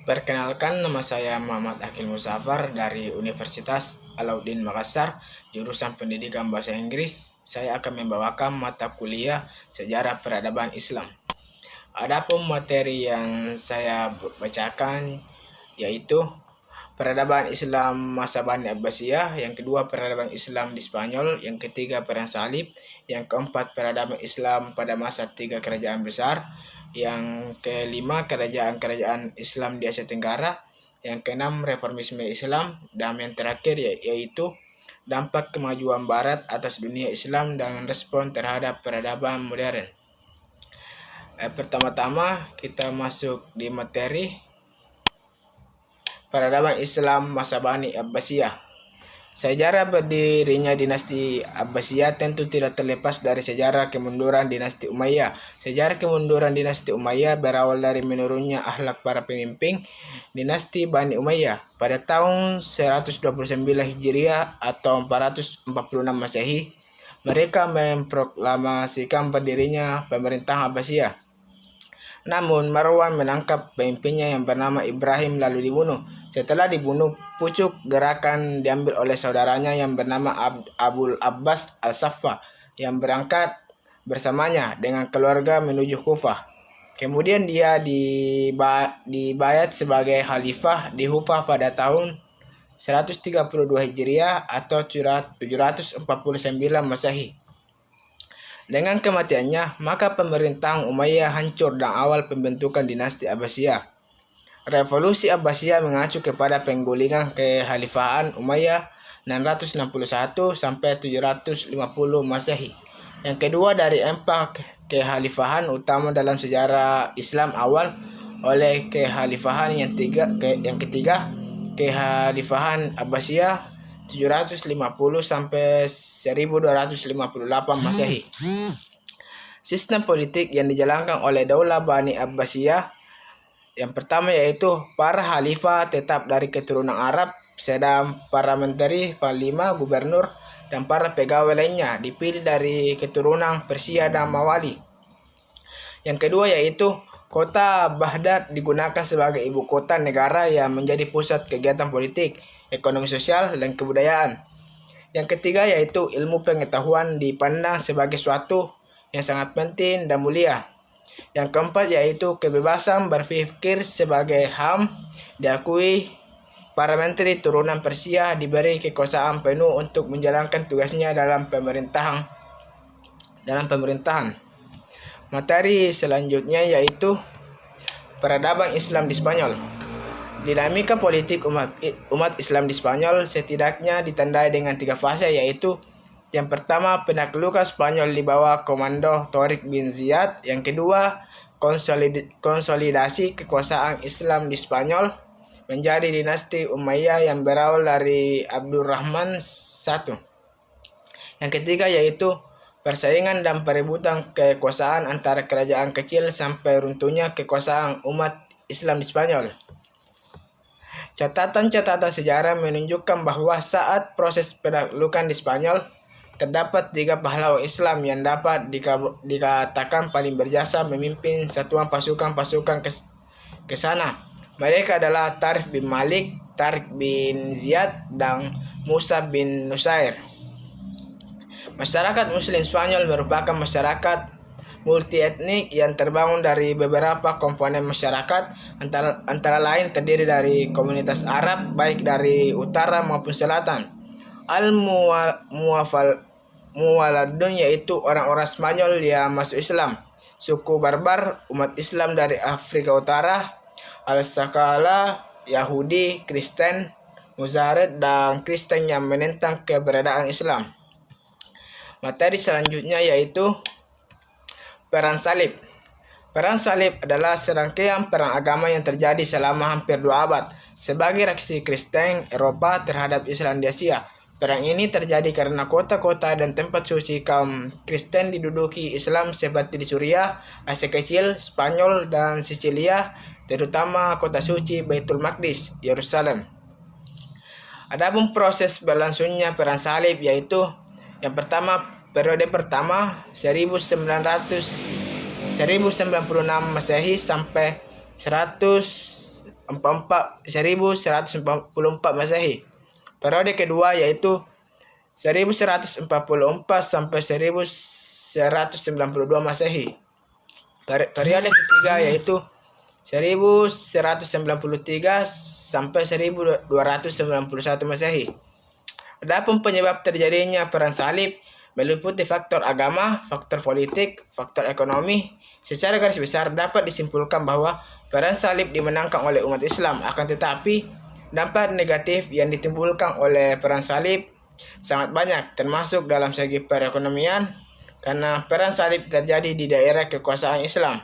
Perkenalkan, nama saya Muhammad Akil Musafar dari Universitas Alauddin Makassar, jurusan Pendidikan Bahasa Inggris. Saya akan membawakan mata kuliah Sejarah Peradaban Islam. Adapun materi yang saya bacakan yaitu Peradaban Islam masa Bani Abbasiyah, yang kedua Peradaban Islam di Spanyol, yang ketiga Perang Salib, yang keempat Peradaban Islam pada masa tiga kerajaan besar, yang kelima kerajaan-kerajaan Islam di Asia Tenggara, yang keenam reformisme Islam, dan yang terakhir yaitu dampak kemajuan Barat atas dunia Islam dan respon terhadap peradaban modern. Pertama-tama kita masuk di materi Peradaban Islam masa Bani Abbasiyah. Sejarah berdirinya dinasti Abbasiyah tentu tidak terlepas dari sejarah kemunduran dinasti Umayyah. Sejarah kemunduran dinasti Umayyah berawal dari menurunnya akhlak para pemimpin dinasti Bani Umayyah. Pada tahun 129 Hijriah atau 446 Masehi, mereka memproklamasikan berdirinya pemerintahan Abbasiyah. Namun Marwan menangkap pemimpinnya yang bernama Ibrahim lalu dibunuh. Setelah dibunuh, pucuk gerakan diambil oleh saudaranya yang bernama Abul Abbas Al-Saffa yang berangkat bersamanya dengan keluarga menuju Kufah. Kemudian dia dibayat sebagai khalifah di Kufah pada tahun 132 Hijriah atau 749 Masehi. Dengan kematiannya, maka pemerintahan Umayyah hancur dan awal pembentukan dinasti Abbasiyah. Revolusi Abbasiyah mengacu kepada penggulingan kekhalifahan Umayyah 661 sampai 750 Masehi. Yang kedua dari empat kekhalifahan utama dalam sejarah Islam awal oleh kekhalifahan yang ketiga kekhalifahan Abbasiyah 750 sampai 1258 Masehi. Sistem politik yang dijalankan oleh Daulah Bani Abbasiyah yang pertama yaitu para khalifah tetap dari keturunan Arab, sedang para menteri, panglima, gubernur, dan para pegawai lainnya dipilih dari keturunan Persia dan Mawali. Yang kedua yaitu kota Baghdad digunakan sebagai ibu kota negara yang menjadi pusat kegiatan politik, ekonomi sosial, dan kebudayaan. Yang ketiga yaitu ilmu pengetahuan dipandang sebagai suatu yang sangat penting dan mulia. Yang keempat yaitu kebebasan berpikir sebagai HAM diakui. Para menteri turunan Persia diberi kekuasaan penuh untuk menjalankan tugasnya dalam pemerintahan. Materi selanjutnya yaitu Peradaban Islam di Spanyol. Dinamika politik umat Islam di Spanyol setidaknya ditandai dengan tiga fase, yaitu yang pertama penaklukan Spanyol di bawah komando Tariq bin Ziyad, yang kedua konsolidasi kekuasaan Islam di Spanyol menjadi dinasti Umayyah yang berawal dari Abdurrahman I. Yang ketiga yaitu persaingan dan perebutan kekuasaan antara kerajaan kecil sampai runtuhnya kekuasaan umat Islam di Spanyol. Catatan-catatan sejarah menunjukkan bahwa saat proses penaklukan di Spanyol, terdapat tiga pahlawan Islam yang dapat dikatakan paling berjasa memimpin satuan pasukan-pasukan ke sana. Mereka adalah Tariq bin Malik, Tariq bin Ziyad, dan Musa bin Nusair. Masyarakat Muslim Spanyol merupakan masyarakat multietnik yang terbangun dari beberapa komponen masyarakat, antara lain terdiri dari komunitas Arab baik dari utara maupun selatan. Al-Muwaladun yaitu orang-orang Spanyol yang masuk Islam. Suku Barbar, umat Islam dari Afrika Utara. Al-Sakala, Yahudi, Kristen, Muzarid, dan Kristen yang menentang keberadaan Islam. Materi selanjutnya yaitu Perang Salib. Perang Salib adalah serangkaian perang agama yang terjadi selama hampir 2 abad sebagai reaksi Kristen Eropa terhadap Islam di Asia. Perang ini terjadi karena kota-kota dan tempat suci kaum Kristen diduduki Islam seperti di Suriah, Asia Kecil, Spanyol, dan Sicilia, terutama kota suci Baitul Maqdis, Yerusalem. Adapun proses berlangsungnya Perang Salib yaitu yang pertama, periode pertama 1096 Masehi sampai 1100 1144 Masehi. Periode kedua yaitu 1144 sampai 1192 Masehi. Periode ketiga yaitu 1193 sampai 1291 Masehi. Adapun penyebab terjadinya perang salib meliputi faktor agama, faktor politik, faktor ekonomi. Secara garis besar dapat disimpulkan bahwa perang salib dimenangkan oleh umat Islam, akan tetapi dampak negatif yang ditimbulkan oleh perang salib sangat banyak, termasuk dalam segi perekonomian, karena perang salib terjadi di daerah kekuasaan Islam.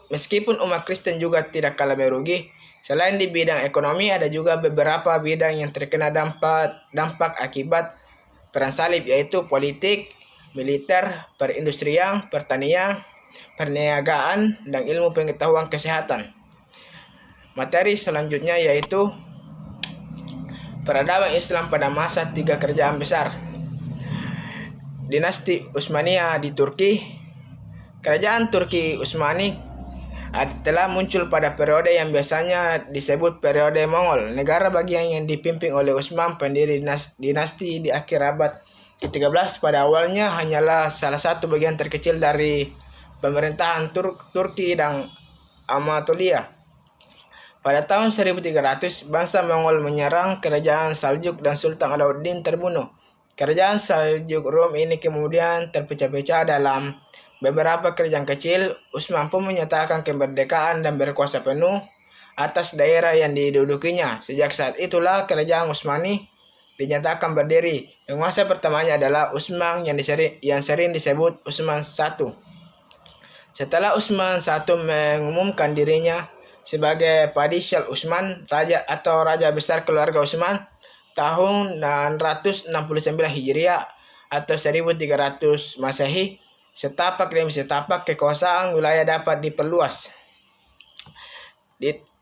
Meskipun umat Kristen juga tidak kalah merugi, selain di bidang ekonomi ada juga beberapa bidang yang terkena dampak akibat perang salib, yaitu politik, militer, perindustrian, pertanian, perniagaan, dan ilmu pengetahuan kesehatan. Materi selanjutnya yaitu peradaban Islam pada masa 3 kerajaan besar. Dinasti Utsmaniyah di Turki. Kerajaan Turki Utsmani telah muncul pada periode yang biasanya disebut periode Mongol, negara bagian yang dipimpin oleh Utsman, pendiri dinasti di akhir abad ke-13. Pada awalnya hanyalah salah satu bagian terkecil dari pemerintahan Turki dan Anatolia. Pada tahun 1300, bangsa Mongol menyerang kerajaan Saljuk dan Sultan Alauddin terbunuh. Kerajaan Saljuk Rom ini kemudian terpecah-pecah dalam beberapa kerajaan kecil. Utsman pun menyatakan kemerdekaan dan berkuasa penuh atas daerah yang didudukinya. Sejak saat itulah kerajaan Utsmani dinyatakan berdiri. Penguasa pertamanya adalah Utsman yang sering disebut Utsman I. Setelah Utsman I mengumumkan dirinya sebagai Padishah Utsman, raja atau raja besar keluarga Utsman, tahun 669 Hijriah atau 1300 Masehi, setapak demi setapak kekuasaan wilayah dapat diperluas.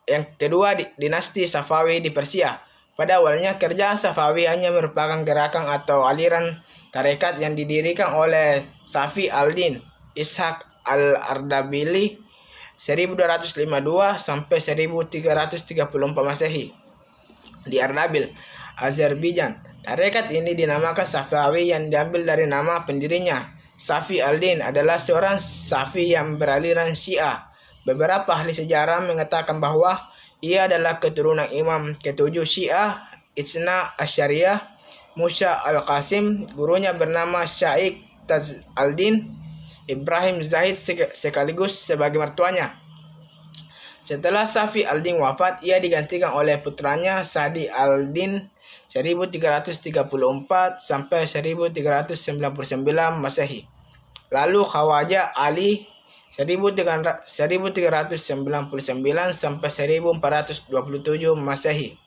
Yang kedua, dinasti Safawi di Persia. Pada awalnya kerajaan Safawi hanya merupakan gerakan atau aliran tarekat yang didirikan oleh Safi al-Din Ishaq al-Ardabili 1252 sampai 1334 Masehi di Ardabil, Azerbaijan. Tarekat ini dinamakan Safawi yang diambil dari nama pendirinya. Safi al-Din adalah seorang Safi yang beraliran Syiah. Beberapa ahli sejarah mengatakan bahwa ia adalah keturunan Imam ketujuh Syiah Itsna Asyariyah, Musa al-Qasim. Gurunya bernama Syaikh Taj al-Din Ibrahim Zahid sekaligus sebagai mertuanya. Setelah Safi al-Din wafat, ia digantikan oleh putranya Sadi al-Din 1334 sampai 1399 Masehi. Lalu Khawaja Ali 1399 sampai 1427 Masehi.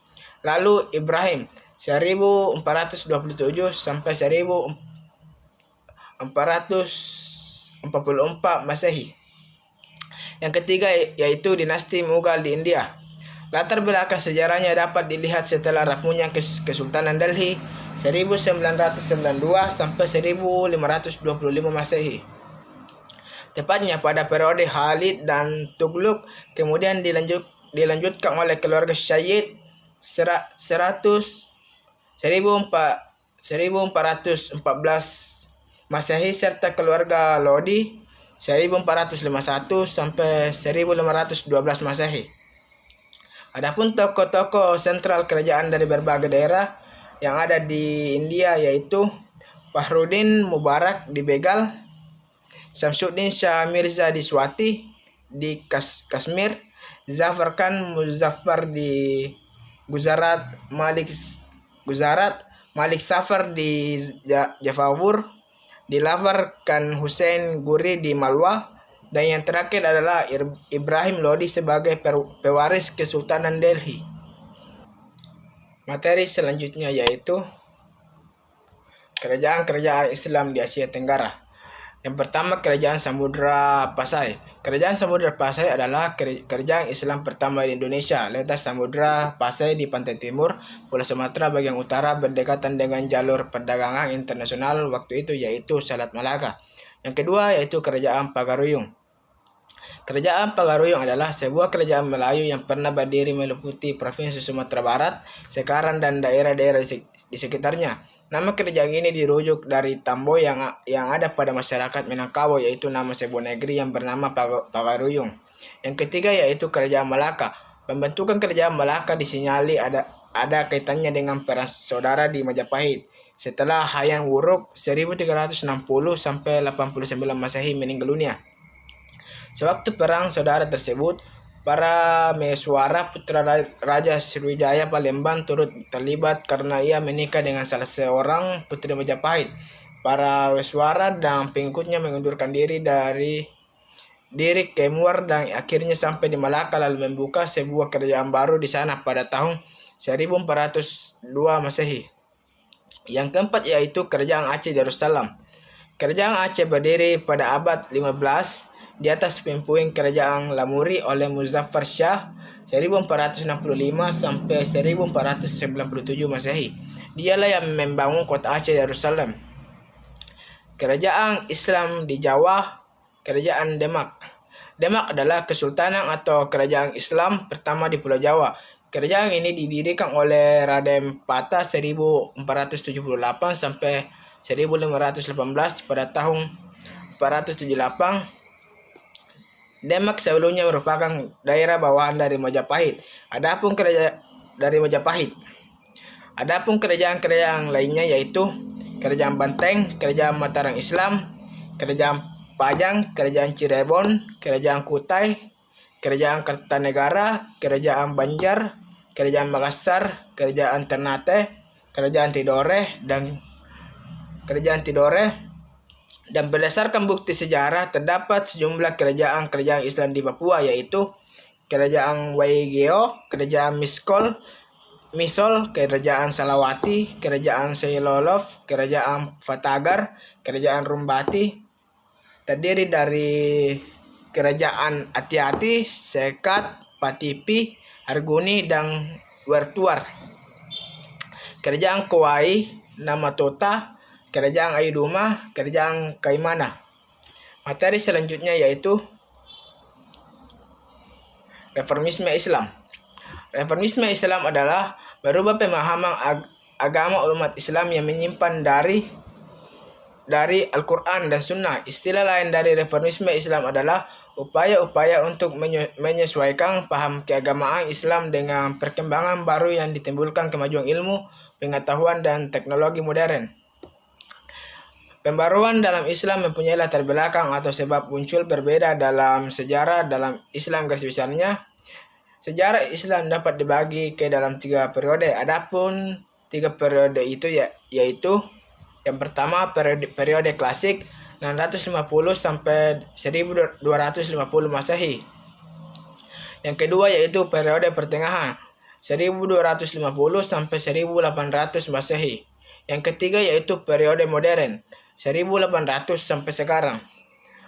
Lalu Ibrahim 1427 sampai 1444 Masehi. Yang ketiga yaitu dinasti Mughal di India. Latar belakang sejarahnya dapat dilihat setelah rapuhnya Kesultanan Delhi 1992 sampai 1525 Masehi. Tepatnya pada periode Khalid dan Tughlaq, kemudian dilanjutkan oleh keluarga Syed 1414 Masehi serta keluarga Lodi 1451 sampai 1512 Masehi. Adapun tokoh-tokoh sentral kerajaan dari berbagai daerah yang ada di India yaitu Fakhruddin Mubarak di Bengal, Syamsuddin Shah Mirza di Swati di Kashmir, Zafar Khan Muzaffar di Gujarat, Malik Safar di Jafawur, Dilawar Khan Hussein Guri di Malwa, dan yang terakhir adalah Ibrahim Lodi sebagai pewaris Kesultanan Delhi. Materi selanjutnya yaitu kerajaan-kerajaan Islam di Asia Tenggara. Yang pertama, Kerajaan Samudra Pasai. Kerajaan Samudra Pasai adalah kerajaan Islam pertama di Indonesia. Letak Samudra Pasai di pantai timur Pulau Sumatera bagian utara, berdekatan dengan jalur perdagangan internasional waktu itu yaitu Selat Malaka. Yang kedua yaitu Kerajaan Pagaruyung. Kerajaan Pagaruyung adalah sebuah kerajaan Melayu yang pernah berdiri meliputi Provinsi Sumatera Barat, sekarang dan daerah-daerah di sekitarnya. Nama kerajaan ini dirujuk dari tambo yang ada pada masyarakat Minangkabau, yaitu nama sebuah negeri yang bernama Pagaruyung. Yang ketiga yaitu Kerajaan Malaka. Pembentukan Kerajaan Malaka disinyali ada kaitannya dengan perang saudara di Majapahit. Setelah Hayam Wuruk 1360 sampai 89 Masehi meninggal dunia. Sewaktu perang saudara tersebut, para Meswara putra Raja Sriwijaya Palembang turut terlibat karena ia menikah dengan salah seorang putri Majapahit. Para Meswara dan pengikutnya mengundurkan diri keluar dan akhirnya sampai di Malaka lalu membuka sebuah kerajaan baru di sana pada tahun 1402 Masehi. Yang keempat yaitu Kerajaan Aceh Darussalam. Kerajaan Aceh berdiri pada abad 15 di atas pimpinan Kerajaan Lamuri oleh Muzaffar Shah 1465 sampai 1497 Masehi. Dialah yang membangun kota Aceh Darussalam. Kerajaan Islam di Jawa, Kerajaan Demak. Demak adalah kesultanan atau kerajaan Islam pertama di Pulau Jawa. Kerajaan ini didirikan oleh Raden Patah 1478 sampai 1518 pada tahun 478. Demak sebelumnya merupakan daerah bawahan dari Majapahit. Adapun kerajaan-kerajaan lainnya yaitu Kerajaan Banteng, Kerajaan Mataram Islam, Kerajaan Pajang, Kerajaan Cirebon, Kerajaan Kutai, Kerajaan Kertanegara, Kerajaan Banjar, Kerajaan Makassar, Kerajaan Ternate, Kerajaan Tidore, dan berdasarkan bukti sejarah terdapat sejumlah kerajaan-kerajaan Islam di Papua yaitu Kerajaan Waigeo, Kerajaan Misol, Kerajaan Salawati, Kerajaan Seilolof, Kerajaan Fatagar, Kerajaan Rumbati, terdiri dari Kerajaan Ati-Ati, Sekat, Patipi, Arguni, dan Wertuar. Kerajaan Kauai, Namatota, Kerajaan Ayuduma, Kerajaan Kaimana. Materi selanjutnya yaitu Reformisme Islam. Reformisme Islam adalah merubah pemahaman agama umat Islam yang menyimpan dari Al-Quran dan Sunnah. Istilah lain dari reformisme Islam adalah upaya-upaya untuk menyesuaikan paham keagamaan Islam dengan perkembangan baru yang ditimbulkan kemajuan ilmu, pengetahuan, dan teknologi modern. Pembaruan dalam Islam mempunyai latar belakang atau sebab muncul berbeda dalam sejarah. Dalam Islam garis besarnya, sejarah Islam dapat dibagi ke dalam 3 periode. Adapun 3 periode itu yaitu yang pertama periode klasik 650 sampai 1250 Masehi. Yang kedua yaitu periode pertengahan 1250 sampai 1800 Masehi. Yang ketiga yaitu periode modern 1800 sampai sekarang.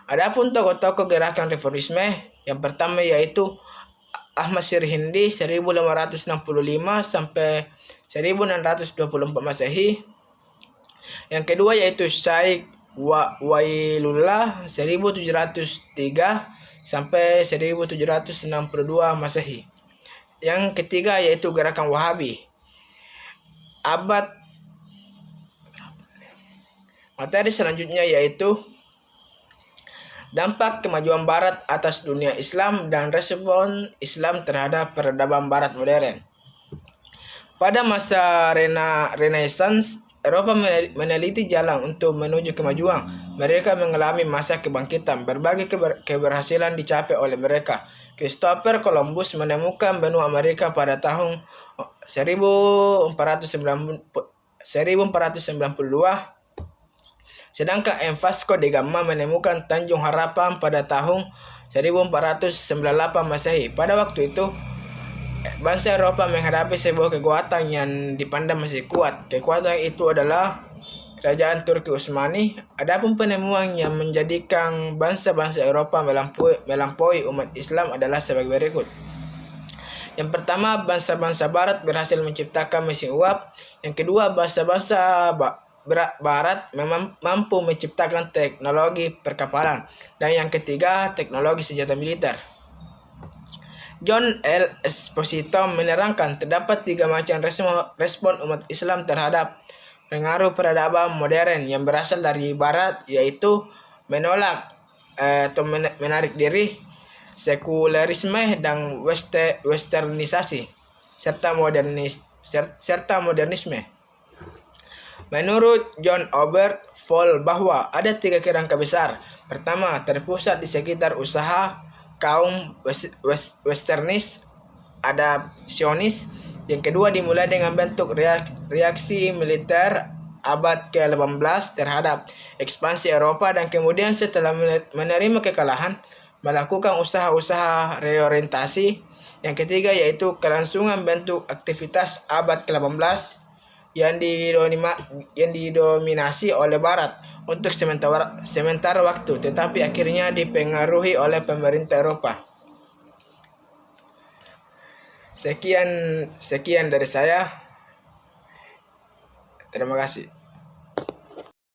Adapun tokoh-tokoh gerakan reformisme, yang pertama yaitu Ahmad Sirhindi 1565 sampai 1624 Masehi. Yang kedua yaitu Syekh Wailullah 1703 sampai 1762 Masehi. Yang ketiga yaitu gerakan Wahabi. Materi selanjutnya yaitu dampak kemajuan Barat atas dunia Islam dan respon Islam terhadap peradaban Barat modern. Pada masa Renaissance, Eropa meneliti jalan untuk menuju kemajuan. Mereka mengalami masa kebangkitan. Berbagai keberhasilan dicapai oleh mereka. Christopher Columbus menemukan benua Amerika pada tahun 1492. Sedangkan Vasco da Gama menemukan Tanjung Harapan pada tahun 1498 Masehi. Pada waktu itu, bangsa Eropa menghadapi sebuah kekuatan yang dipandang masih kuat. Kekuatan itu adalah Kerajaan Turki Utsmani. Adapun penemuan yang menjadikan bangsa-bangsa Eropa melampaui umat Islam adalah sebagai berikut. Yang pertama, bangsa-bangsa Barat berhasil menciptakan mesin uap. Yang kedua, bangsa-bangsa Barat memang mampu menciptakan teknologi perkapalan. Dan yang ketiga, teknologi senjata militer. John L. Esposito menerangkan terdapat 3 macam respon umat Islam terhadap pengaruh peradaban modern yang berasal dari Barat, yaitu menolak atau menarik diri, sekularisme dan westernisasi, serta modernisme. Menurut John Albert Fall bahwa ada 3 kerangka besar. Pertama, terpusat di sekitar usaha kaum westernis adapsionis. Yang kedua, dimulai dengan bentuk reaksi militer abad ke-18 terhadap ekspansi Eropa, dan kemudian setelah menerima kekalahan melakukan usaha-usaha reorientasi. Yang ketiga yaitu kelangsungan bentuk aktivitas abad ke-18 yang didominasi oleh Barat untuk sementara waktu, tetapi akhirnya dipengaruhi oleh pemerintah Eropa. Sekian dari saya. Terima kasih.